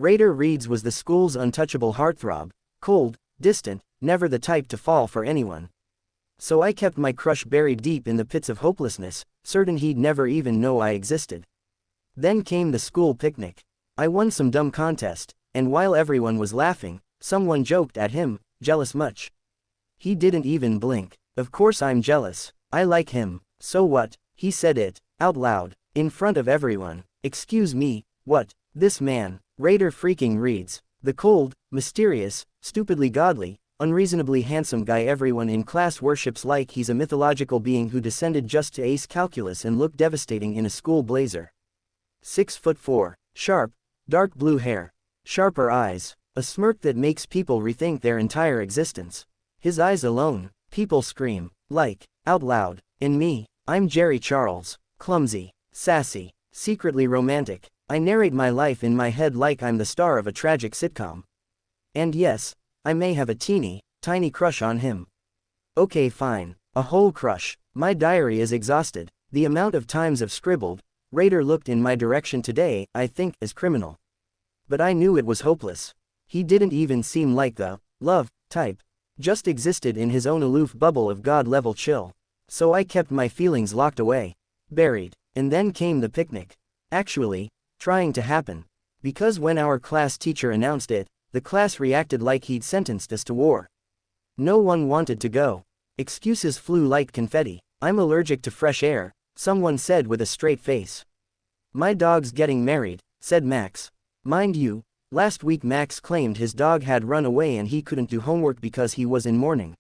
Raider Reeds was the school's untouchable heartthrob, cold, distant, never the type to fall for anyone. So I kept my crush buried deep in the pits of hopelessness, certain he'd never even know I existed. Then came the school picnic. I won some dumb contest, and while everyone was laughing, someone joked at him, jealous much. He didn't even blink. Of course I'm jealous. I like him. So what? He said it, out loud, in front of everyone. Excuse me, what? This man, Raider freaking Reeds, the cold, mysterious, stupidly godly, unreasonably handsome guy everyone in class worships like he's a mythological being who descended just to ace calculus and look devastating in a school blazer. 6'4", sharp, dark blue hair, sharper eyes, a smirk that makes people rethink their entire existence. His eyes alone, people scream, like, out loud. And me, I'm Jerry Charles, clumsy, sassy, secretly romantic. I narrate my life in my head like I'm the star of a tragic sitcom. And yes, I may have a tiny crush on him. Okay, fine, a whole crush. My diary is exhausted. The amount of times I've scribbled, Raider looked in my direction today, I think, is criminal. But I knew it was hopeless. He didn't even seem like the love type. Just existed in his own aloof bubble of God-level chill. So I kept my feelings locked away, buried. And then came the picnic. Actually, trying to happen. Because when our class teacher announced it, the class reacted like he'd sentenced us to war. No one wanted to go. Excuses flew like confetti. I'm allergic to fresh air, someone said with a straight face. My dog's getting married, said Max. Mind you, last week Max claimed his dog had run away and he couldn't do homework because he was in mourning.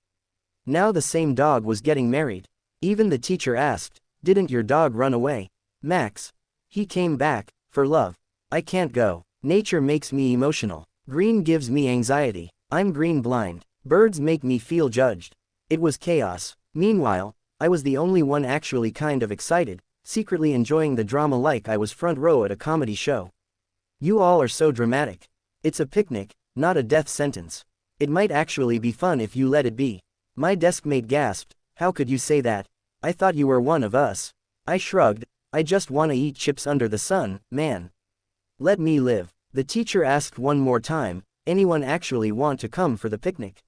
Now the same dog was getting married. Even the teacher asked, "Didn't your dog run away, Max?" He came back, "For love. I can't go. Nature makes me emotional. Green gives me anxiety. I'm green blind. Birds make me feel judged." It was chaos. Meanwhile, I was the only one actually kind of excited, secretly enjoying the drama like I was front row at a comedy show. You all are so dramatic. It's a picnic, not a death sentence. It might actually be fun if you let it be. My deskmate gasped, "How could you say that? I thought you were one of us." I shrugged, "I just wanna eat chips under the sun, man. Let me live." The teacher asked one more time, "Anyone actually want to come for the picnic?"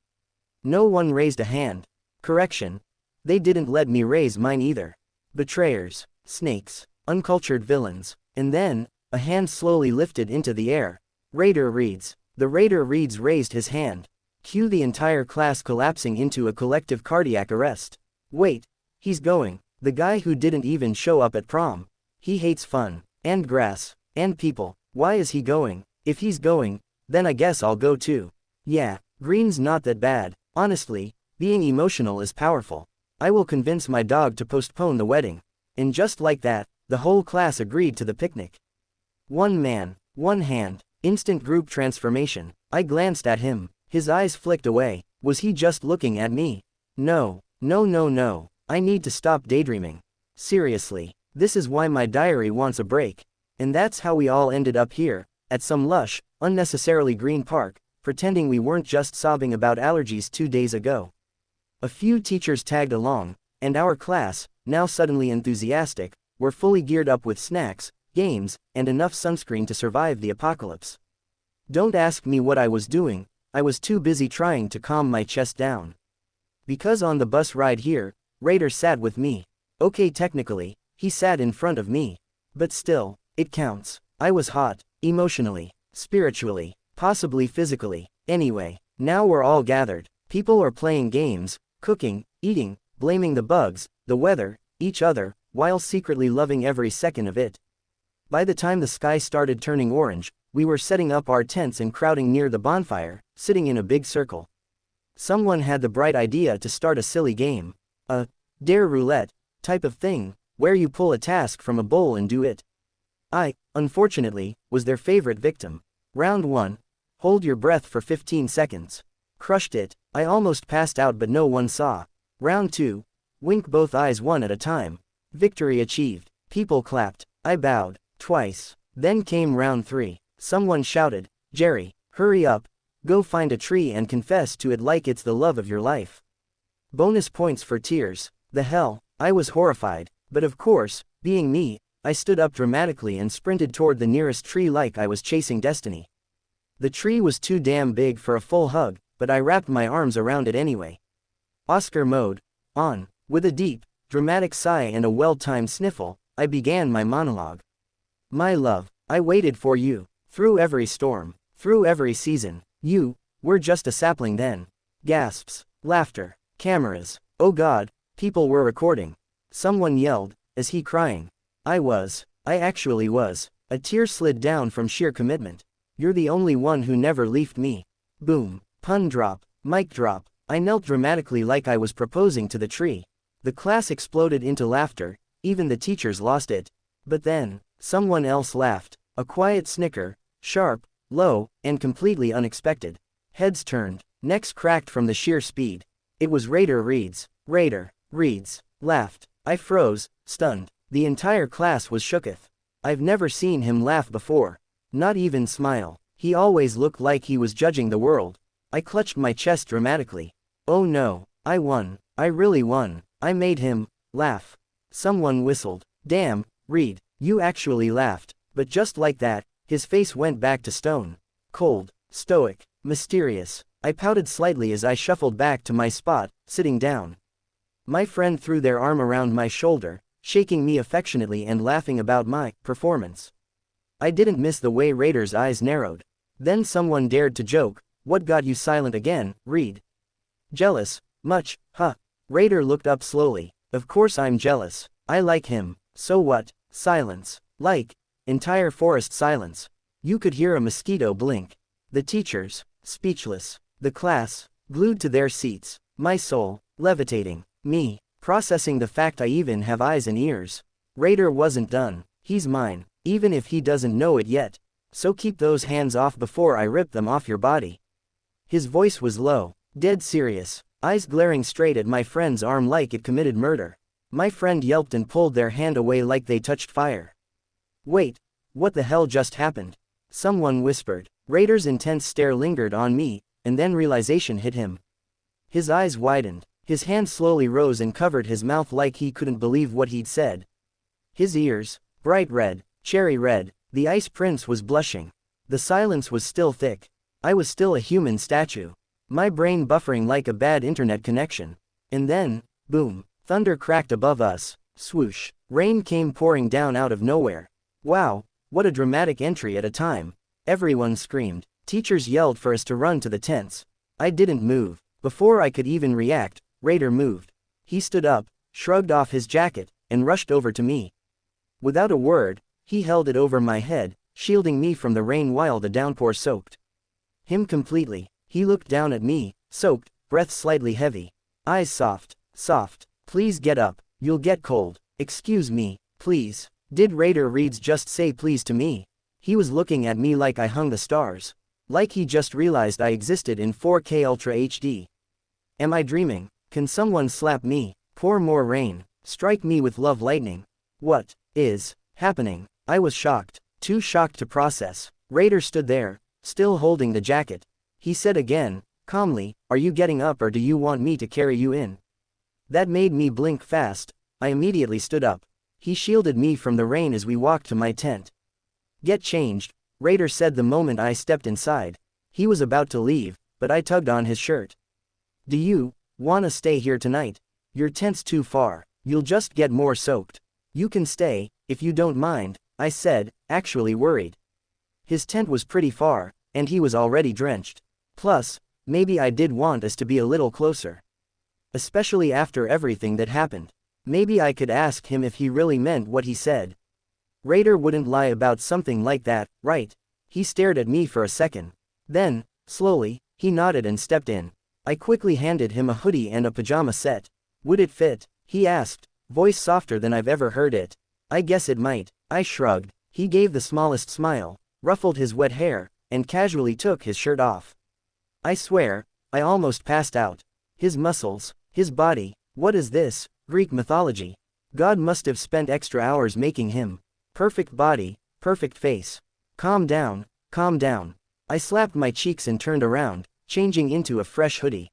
No one raised a hand. Correction. They didn't let me raise mine either. Betrayers, snakes, uncultured villains. And then, a hand slowly lifted into the air. Raider Reeds. The Raider Reeds raised his hand. Cue the entire class collapsing into a collective cardiac arrest. Wait. He's going. The guy who didn't even show up at prom. He hates fun, and grass, and people. Why is he going? If he's going, then I guess I'll go too. Yeah, green's not that bad. Honestly, being emotional is powerful. I will convince my dog to postpone the wedding. And just like that, the whole class agreed to the picnic. One man, one hand, instant group transformation. I glanced at him. His eyes flicked away. Was he just looking at me? No. I need to stop daydreaming. Seriously, this is why my diary wants a break. And that's how we all ended up here, at some lush, unnecessarily green park, pretending we weren't just sobbing about allergies 2 days ago. A few teachers tagged along, and our class, now suddenly enthusiastic, were fully geared up with snacks, games, and enough sunscreen to survive the apocalypse. Don't ask me what I was doing, I was too busy trying to calm my chest down. Because on the bus ride here, Raider sat with me. Okay, technically, he sat in front of me. But still, it counts. I was hot, emotionally, spiritually, possibly physically. Anyway, now we're all gathered. People are playing games, cooking, eating, blaming the bugs, the weather, each other, while secretly loving every second of it. By the time the sky started turning orange, we were setting up our tents and crowding near the bonfire, sitting in a big circle. Someone had the bright idea to start a silly game. A dare roulette type of thing, where you pull a task from a bowl and do it. I, unfortunately, was their favorite victim. Round 1. Hold your breath for 15 seconds. Crushed it. I almost passed out but no one saw. Round 2. Wink both eyes one at a time. Victory achieved. People clapped. I bowed. Twice. Then came round 3. Someone shouted, "Jerry, hurry up. Go find a tree and confess to it like it's the love of your life." Bonus points for tears. The hell, I was horrified, but of course, being me, I stood up dramatically and sprinted toward the nearest tree like I was chasing destiny. The tree was too damn big for a full hug, but I wrapped my arms around it anyway. Oscar mode on. With a deep, dramatic sigh and a well-timed sniffle, I began my monologue. My love, I waited for you. Through every storm. Through every season. You were just a sapling then. Gasps. Laughter. Cameras. Oh God, people were recording. Someone yelled, is he crying? I actually was. A tear slid down from sheer commitment. You're the only one who never left me. Boom. Pun drop. Mic drop. I knelt dramatically like I was proposing to the tree. The class exploded into laughter, even the teachers lost it. But then, someone else laughed. A quiet snicker, sharp, low, and completely unexpected. Heads turned, necks cracked from the sheer speed. It was Raider Reed's. Raider Reed's laughed. I froze, stunned. The entire class was shooketh. I've never seen him laugh before. Not even smile. He always looked like he was judging the world. I clutched my chest dramatically. Oh no, I won. I really won. I made him laugh. Someone whistled. Damn, Reed, you actually laughed. But just like that, his face went back to stone. Cold, stoic, mysterious. I pouted slightly as I shuffled back to my spot, sitting down. My friend threw their arm around my shoulder, shaking me affectionately and laughing about my performance. I didn't miss the way Raider's eyes narrowed. Then someone dared to joke, what got you silent again, Reed? Jealous, much, huh? Raider looked up slowly. Of course I'm jealous. I like him. So what? Silence. Like. Entire forest silence. You could hear a mosquito blink. The teachers, speechless. The class, glued to their seats. My soul, levitating. Me, processing the fact I even have eyes and ears. Raider wasn't done. He's mine, even if he doesn't know it yet. So keep those hands off before I rip them off your body. His voice was low, dead serious, eyes glaring straight at my friend's arm like it committed murder. My friend yelped and pulled their hand away like they touched fire. Wait, what the hell just happened? Someone whispered. Raider's intense stare lingered on me, and then realization hit him. His eyes widened. His hand slowly rose and covered his mouth like he couldn't believe what he'd said. His ears, bright red, cherry red, the Ice Prince was blushing. The silence was still thick. I was still a human statue. My brain buffering like a bad internet connection. And then, boom, thunder cracked above us. Swoosh, rain came pouring down out of nowhere. Wow, what a dramatic entry at a time. Everyone screamed. Teachers yelled for us to run to the tents. I didn't move. Before I could even react, Raider moved. He stood up, shrugged off his jacket, and rushed over to me. Without a word, he held it over my head, shielding me from the rain while the downpour soaked him completely. He looked down at me, soaked, breath slightly heavy. Eyes soft, soft. Please get up, you'll get cold. Excuse me, please. Did Raider Reeds just say please to me? He was looking at me like I hung the stars. Like he just realized I existed in 4K Ultra HD. Am I dreaming? Can someone slap me? Pour more rain. Strike me with love lightning. What is happening? I was shocked. Too shocked to process. Raider stood there, still holding the jacket. He said again, calmly, are you getting up or do you want me to carry you in? That made me blink fast. I immediately stood up. He shielded me from the rain as we walked to my tent. Get changed, Raider said the moment I stepped inside. He was about to leave, but I tugged on his shirt. Do you wanna stay here tonight? Your tent's too far. You'll just get more soaked. You can stay, if you don't mind, I said, actually worried. His tent was pretty far, and he was already drenched. Plus, maybe I did want us to be a little closer. Especially after everything that happened. Maybe I could ask him if he really meant what he said. Raider wouldn't lie about something like that, right? He stared at me for a second. Then, slowly, he nodded and stepped in. I quickly handed him a hoodie and a pajama set. Would it fit? He asked, voice softer than I've ever heard it. I guess it might. I shrugged. He gave the smallest smile, ruffled his wet hair, and casually took his shirt off. I swear, I almost passed out. His muscles, his body, what is this? Greek mythology. God must have spent extra hours making him. Perfect body, perfect face. Calm down, calm down. I slapped my cheeks and turned around, changing into a fresh hoodie.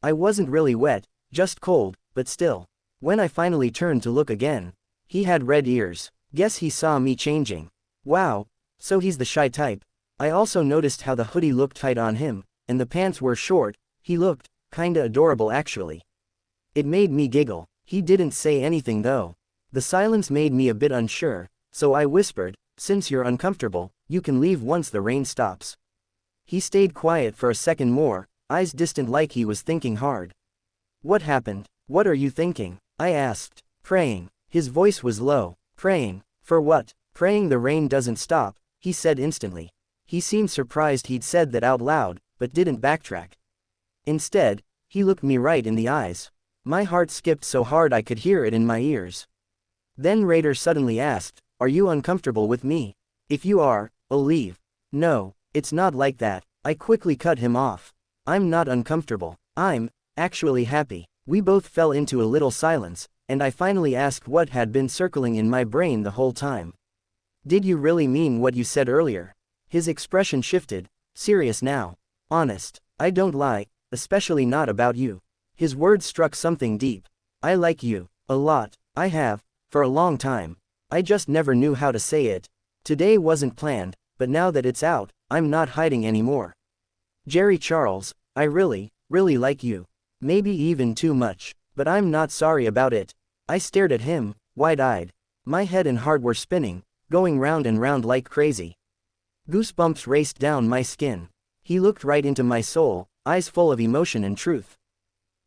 I wasn't really wet, just cold, but still. When I finally turned to look again, he had red ears. Guess he saw me changing. Wow, so he's the shy type. I also noticed how the hoodie looked tight on him, and the pants were short. He looked kinda adorable actually. It made me giggle. He didn't say anything though. The silence made me a bit unsure, so I whispered, "Since you're uncomfortable, you can leave once the rain stops." He stayed quiet for a second more, eyes distant like he was thinking hard. "What happened? What are you thinking?" I asked. "Praying." His voice was low. "Praying? For what?" "Praying the rain doesn't stop," he said instantly. He seemed surprised he'd said that out loud, but didn't backtrack. Instead, he looked me right in the eyes. My heart skipped so hard I could hear it in my ears. Then Raider suddenly asked, "Are you uncomfortable with me? If you are, I'll leave." "No, it's not like that," I quickly cut him off. "I'm not uncomfortable. I'm actually happy." We both fell into a little silence, and I finally asked what had been circling in my brain the whole time. "Did you really mean what you said earlier?" His expression shifted, serious now. "Honest. I don't lie, especially not about you." His words struck something deep. "I like you. A lot. I have. For a long time. I just never knew how to say it. Today wasn't planned, but now that it's out, I'm not hiding anymore. Jerry Charles, I really, really like you. Maybe even too much, but I'm not sorry about it." I stared at him, wide-eyed. My head and heart were spinning, going round and round like crazy. Goosebumps raced down my skin. He looked right into my soul, eyes full of emotion and truth.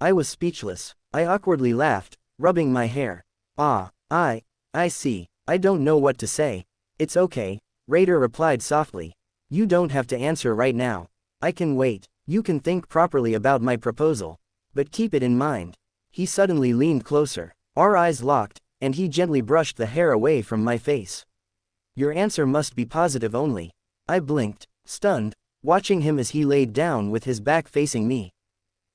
I was speechless. I awkwardly laughed, rubbing my hair. I see. I don't know what to say." "It's okay," Raider replied softly. "You don't have to answer right now. I can wait. You can think properly about my proposal. But keep it in mind." He suddenly leaned closer. Our eyes locked, and he gently brushed the hair away from my face. "Your answer must be positive only." I blinked, stunned, watching him as he laid down with his back facing me.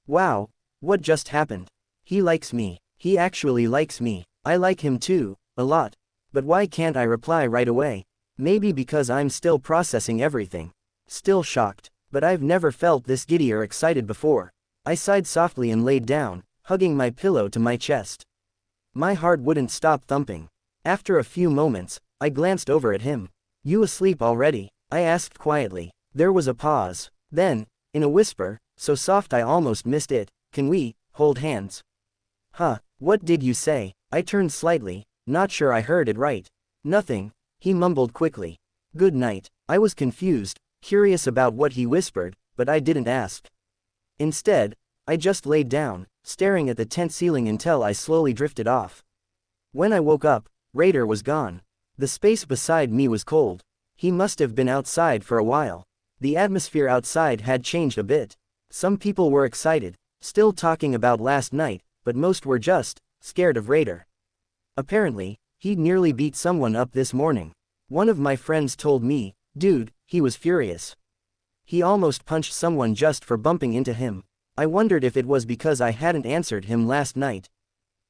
Wow, what just happened? He likes me. He actually likes me. I like him too, a lot. But why can't I reply right away? Maybe because I'm still processing everything. Still shocked, but I've never felt this giddy or excited before. I sighed softly and laid down, hugging my pillow to my chest. My heart wouldn't stop thumping. After a few moments, I glanced over at him. "You asleep already?" I asked quietly. There was a pause. Then, in a whisper, so soft I almost missed it, "Can we hold hands?" "Huh, what did you say?" I turned slightly, not sure I heard it right. "Nothing," he mumbled quickly. "Good night." I was confused, curious about what he whispered, but I didn't ask. Instead, I just laid down, staring at the tent ceiling until I slowly drifted off. When I woke up, Raider was gone. The space beside me was cold. He must have been outside for a while. The atmosphere outside had changed a bit. Some people were excited, still talking about last night, but most were just scared of Raider. Apparently, he'd nearly beat someone up this morning. One of my friends told me, "Dude, he was furious. He almost punched someone just for bumping into him." I wondered if it was because I hadn't answered him last night.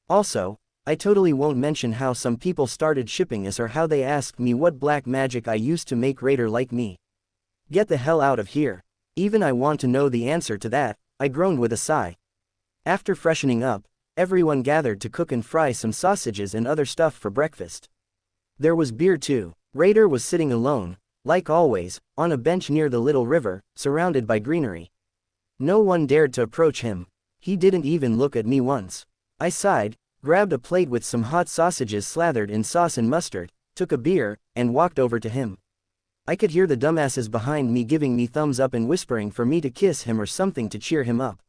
Also, I totally won't mention how some people started shipping us or how they asked me what black magic I used to make Raider like me. Get the hell out of here. Even I want to know the answer to that, I groaned with a sigh. After freshening up, everyone gathered to cook and fry some sausages and other stuff for breakfast. There was beer too. Raider was sitting alone, like always, on a bench near the little river, surrounded by greenery. No one dared to approach him. He didn't even look at me once. I sighed, grabbed a plate with some hot sausages slathered in sauce and mustard, took a beer, and walked over to him. I could hear the dumbasses behind me giving me thumbs up and whispering for me to kiss him or something to cheer him up.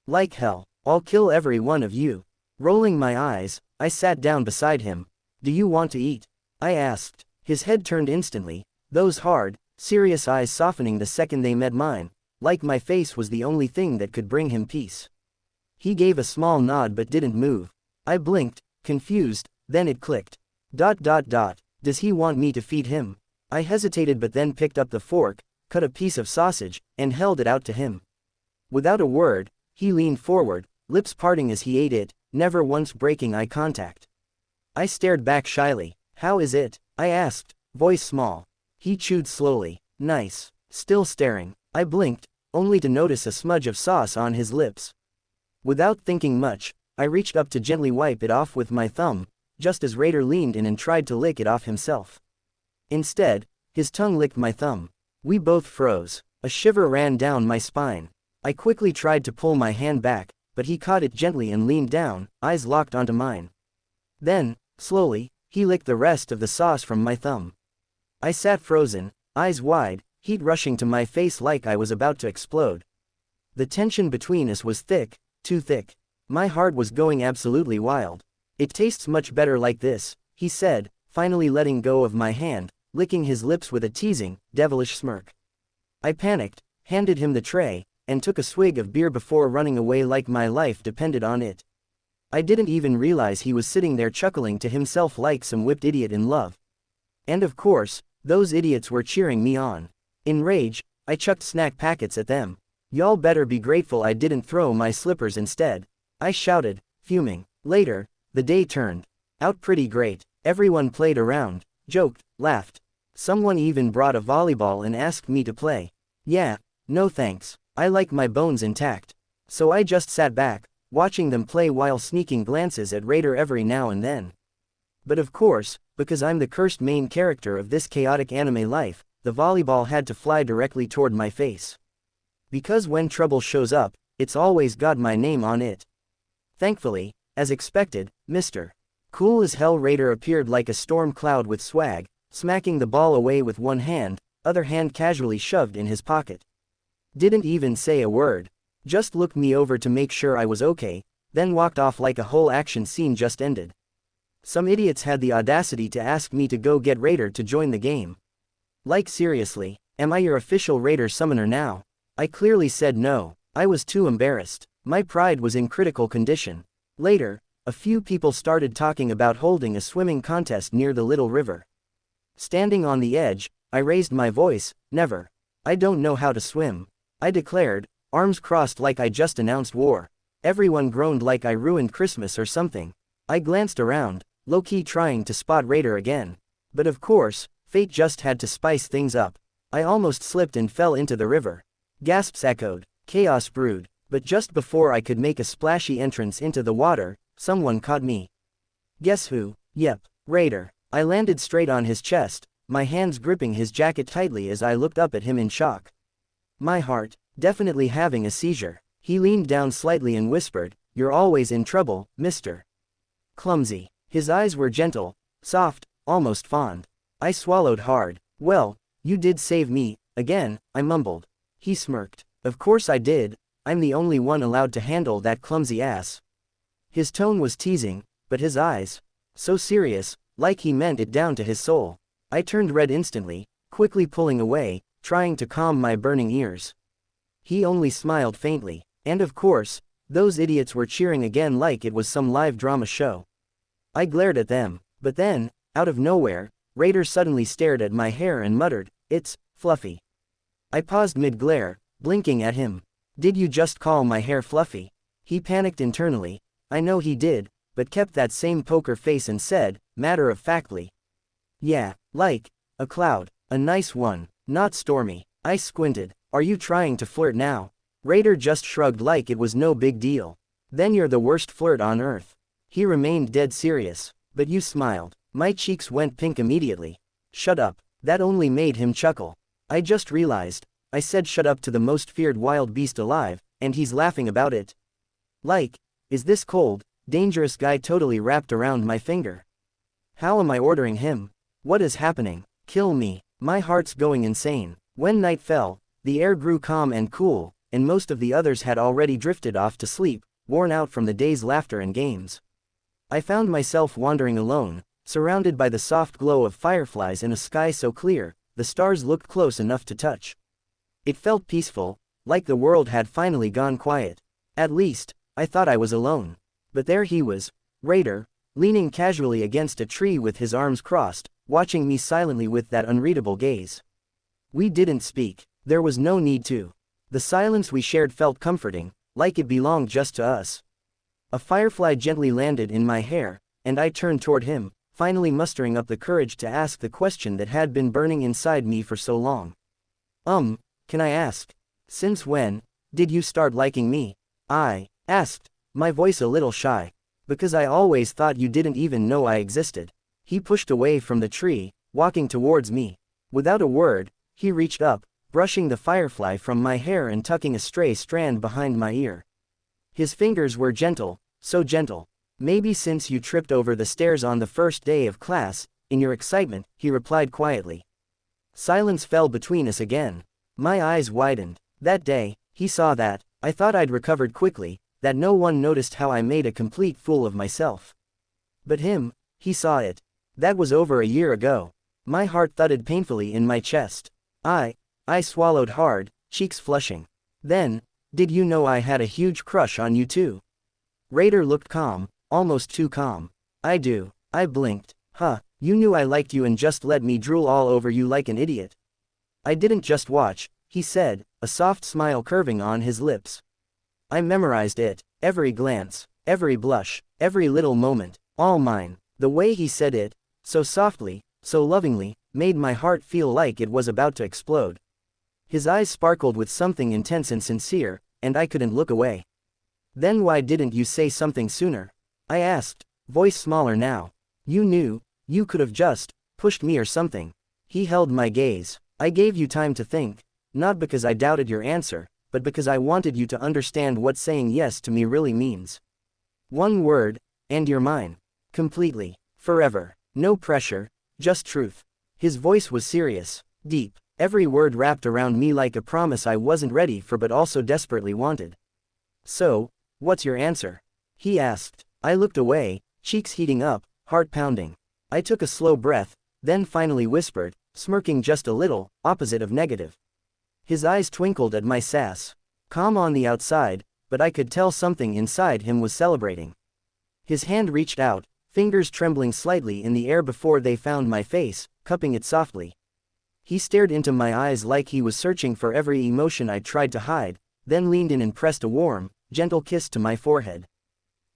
Like hell, I'll kill every one of you. Rolling my eyes, I sat down beside him. "Do you want to eat?" I asked. His head turned instantly, those hard, serious eyes softening the second they met mine, like my face was the only thing that could bring him peace. He gave a small nod but didn't move. I blinked, confused, then it clicked. Does he want me to feed him? I hesitated but then picked up the fork, cut a piece of sausage, and held it out to him. Without a word, he leaned forward, lips parting as he ate it, never once breaking eye contact. I stared back shyly. "How is it?" I asked, voice small. He chewed slowly. "Nice." Still staring, I blinked, only to notice a smudge of sauce on his lips. Without thinking much, I reached up to gently wipe it off with my thumb, just as Raider leaned in and tried to lick it off himself. Instead, his tongue licked my thumb. We both froze. A shiver ran down my spine. I quickly tried to pull my hand back, but he caught it gently and leaned down, eyes locked onto mine. Then, slowly, he licked the rest of the sauce from my thumb. I sat frozen, eyes wide, heat rushing to my face like I was about to explode. The tension between us was thick, too thick. My heart was going absolutely wild. It tastes much better like this, he said, finally letting go of my hand, licking his lips with a teasing, devilish smirk. I panicked, handed him the tray, and took a swig of beer before running away like my life depended on it. I didn't even realize he was sitting there chuckling to himself like some whipped idiot in love. And of course, those idiots were cheering me on. In rage, I chucked snack packets at them. Y'all better be grateful I didn't throw my slippers instead, I shouted, fuming. Later, the day turned out pretty great. Everyone played around, joked, laughed. Someone even brought a volleyball and asked me to play. Yeah, no thanks, I like my bones intact. So I just sat back, watching them play while sneaking glances at Raider every now and then. But of course, because I'm the cursed main character of this chaotic anime life, the volleyball had to fly directly toward my face. Because when trouble shows up, it's always got my name on it. Thankfully, as expected, Mr. Cool as Hell Raider appeared like a storm cloud with swag, smacking the ball away with one hand, other hand casually shoved in his pocket. Didn't even say a word. Just looked me over to make sure I was okay, then walked off like a whole action scene just ended. Some idiots had the audacity to ask me to go get Raider to join the game. Like seriously, am I your official Raider summoner now? I clearly said no. I was too embarrassed. My pride was in critical condition. Later, a few people started talking about holding a swimming contest near the little river. Standing on the edge, I raised my voice. Never. I don't know how to swim, I declared, arms crossed like I just announced war. Everyone groaned like I ruined Christmas or something. I glanced around, low-key trying to spot Raider again. But of course, fate just had to spice things up. I almost slipped and fell into the river. Gasps echoed, chaos brewed, but just before I could make a splashy entrance into the water, someone caught me. Guess who? Yep, Raider. I landed straight on his chest, my hands gripping his jacket tightly as I looked up at him in shock. My heart, definitely having a seizure. He leaned down slightly and whispered, "You're always in trouble, Mr. Clumsy." His eyes were gentle, soft, almost fond. I swallowed hard. "Well, you did save me, again," I mumbled. He smirked. "Of course I did, I'm the only one allowed to handle that clumsy ass." His tone was teasing, but his eyes, so serious, like he meant it down to his soul. I turned red instantly, quickly pulling away, trying to calm my burning ears. He only smiled faintly, and of course, those idiots were cheering again like it was some live drama show. I glared at them, but then, out of nowhere, Raider suddenly stared at my hair and muttered, "It's fluffy." I paused mid-glare, blinking at him. "Did you just call my hair fluffy?" He panicked internally. I know he did, but kept that same poker face and said, matter-of-factly, "Yeah, like a cloud, a nice one, not stormy." I squinted. "Are you trying to flirt now?" Raider just shrugged like it was no big deal. "Then you're the worst flirt on earth." He remained dead serious. "But you smiled." My cheeks went pink immediately. "Shut up." That only made him chuckle. "I just realized, I said shut up to the most feared wild beast alive, and he's laughing about it. Like, is this cold, dangerous guy totally wrapped around my finger? How am I ordering him? What is happening? Kill me. My heart's going insane." When night fell, the air grew calm and cool, and most of the others had already drifted off to sleep, worn out from the day's laughter and games. I found myself wandering alone, surrounded by the soft glow of fireflies in a sky so clear, the stars looked close enough to touch. It felt peaceful, like the world had finally gone quiet. At least, I thought I was alone. But there he was, Raider, leaning casually against a tree with his arms crossed, watching me silently with that unreadable gaze. We didn't speak. There was no need to. The silence we shared felt comforting, like it belonged just to us. A firefly gently landed in my hair, and I turned toward him, finally mustering up the courage to ask the question that had been burning inside me for so long. Can I ask, since when did you start liking me?" I asked, my voice a little shy. "Because I always thought you didn't even know I existed." He pushed away from the tree, walking towards me. Without a word, He reached up, brushing the firefly from my hair and tucking a stray strand behind my ear. His fingers were gentle, so gentle. Maybe since you tripped over the stairs on the first day of class, in your excitement, he replied quietly. Silence fell between us again. My eyes widened. That day, he saw that, I thought I'd recovered quickly, that no one noticed how I made a complete fool of myself. But him, he saw it. That was over a year ago. My heart thudded painfully in my chest. I swallowed hard, cheeks flushing. Then, did you know I had a huge crush on you too? Raider looked calm, almost too calm. I do. I blinked. Huh, you knew I liked you and just let me drool all over you like an idiot. I didn't just watch, he said, a soft smile curving on his lips. I memorized it, every glance, every blush, every little moment, all mine. The way he said it, so softly, so lovingly, made my heart feel like it was about to explode. His eyes sparkled with something intense and sincere, and I couldn't look away. Then why didn't you say something sooner? I asked, voice smaller now. You knew, you could have just pushed me or something. He held my gaze. I gave you time to think, not because I doubted your answer, but because I wanted you to understand what saying yes to me really means. One word, and you're mine. Completely. Forever. No pressure, just truth. His voice was serious, deep, every word wrapped around me like a promise I wasn't ready for but also desperately wanted. So, what's your answer? He asked. I looked away, cheeks heating up, heart pounding. I took a slow breath, then finally whispered, smirking just a little, opposite of negative. His eyes twinkled at my sass. Calm on the outside, but I could tell something inside him was celebrating. His hand reached out, fingers trembling slightly in the air before they found my face, cupping it softly. He stared into my eyes like he was searching for every emotion I tried to hide, then leaned in and pressed a warm, gentle kiss to my forehead.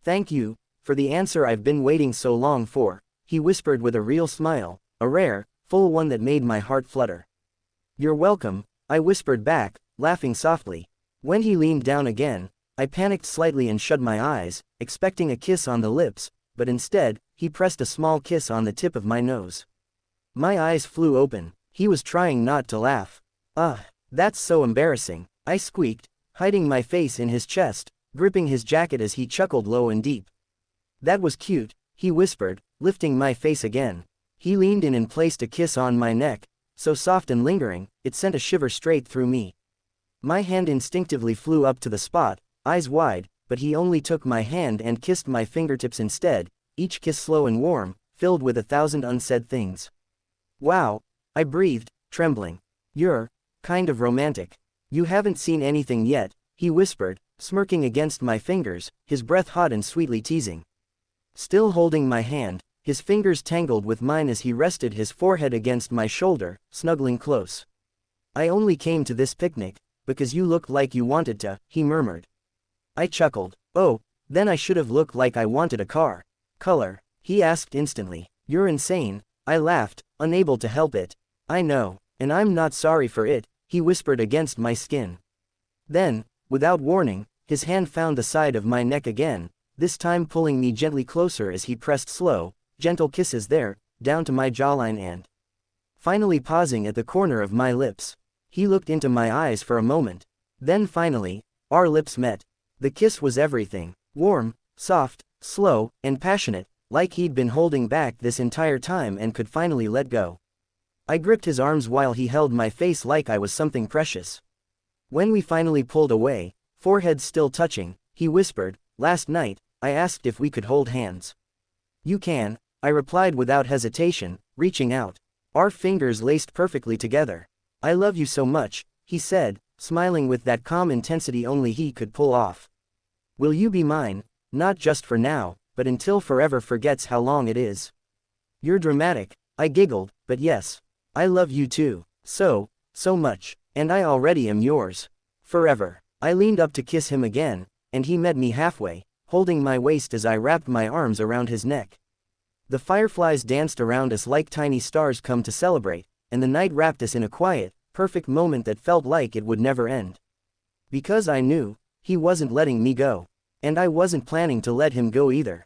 Thank you, for the answer I've been waiting so long for, he whispered with a real smile, a rare, full one that made my heart flutter. You're welcome, I whispered back, laughing softly. When he leaned down again, I panicked slightly and shut my eyes, expecting a kiss on the lips, but instead, he pressed a small kiss on the tip of my nose. My eyes flew open. He was trying not to laugh. Ugh, that's so embarrassing, I squeaked, hiding my face in his chest, gripping his jacket as he chuckled low and deep. That was cute, he whispered, lifting my face again. He leaned in and placed a kiss on my neck, so soft and lingering, it sent a shiver straight through me. My hand instinctively flew up to the spot, eyes wide, but he only took my hand and kissed my fingertips instead, each kiss slow and warm, filled with 1,000 unsaid things. Wow, I breathed, trembling. You're kind of romantic. You haven't seen anything yet, he whispered, smirking against my fingers, his breath hot and sweetly teasing. Still holding my hand, his fingers tangled with mine as he rested his forehead against my shoulder, snuggling close. I only came to this picnic because you looked like you wanted to, he murmured. I chuckled. Oh, then I should have looked like I wanted a car. Color, he asked instantly. You're insane, I laughed, unable to help it. I know, and I'm not sorry for it, he whispered against my skin. Then, without warning, his hand found the side of my neck again, this time pulling me gently closer as he pressed slow, gentle kisses there, down to my jawline and finally pausing at the corner of my lips. He looked into my eyes for a moment. Then finally, our lips met. The kiss was everything. Warm, soft, slow, and passionate, like he'd been holding back this entire time and could finally let go. I gripped his arms while he held my face like I was something precious. When we finally pulled away, foreheads still touching, he whispered, last night, I asked if we could hold hands. You can, I replied without hesitation, reaching out. Our fingers laced perfectly together. I love you so much, he said, smiling with that calm intensity only he could pull off. Will you be mine, not just for now, but until forever forgets how long it is? You're dramatic, I giggled, but yes, I love you too, so much, and I already am yours. Forever. I leaned up to kiss him again, and he met me halfway, holding my waist as I wrapped my arms around his neck. The fireflies danced around us like tiny stars come to celebrate, and the night wrapped us in a quiet, perfect moment that felt like it would never end. Because I knew, he wasn't letting me go. And I wasn't planning to let him go either.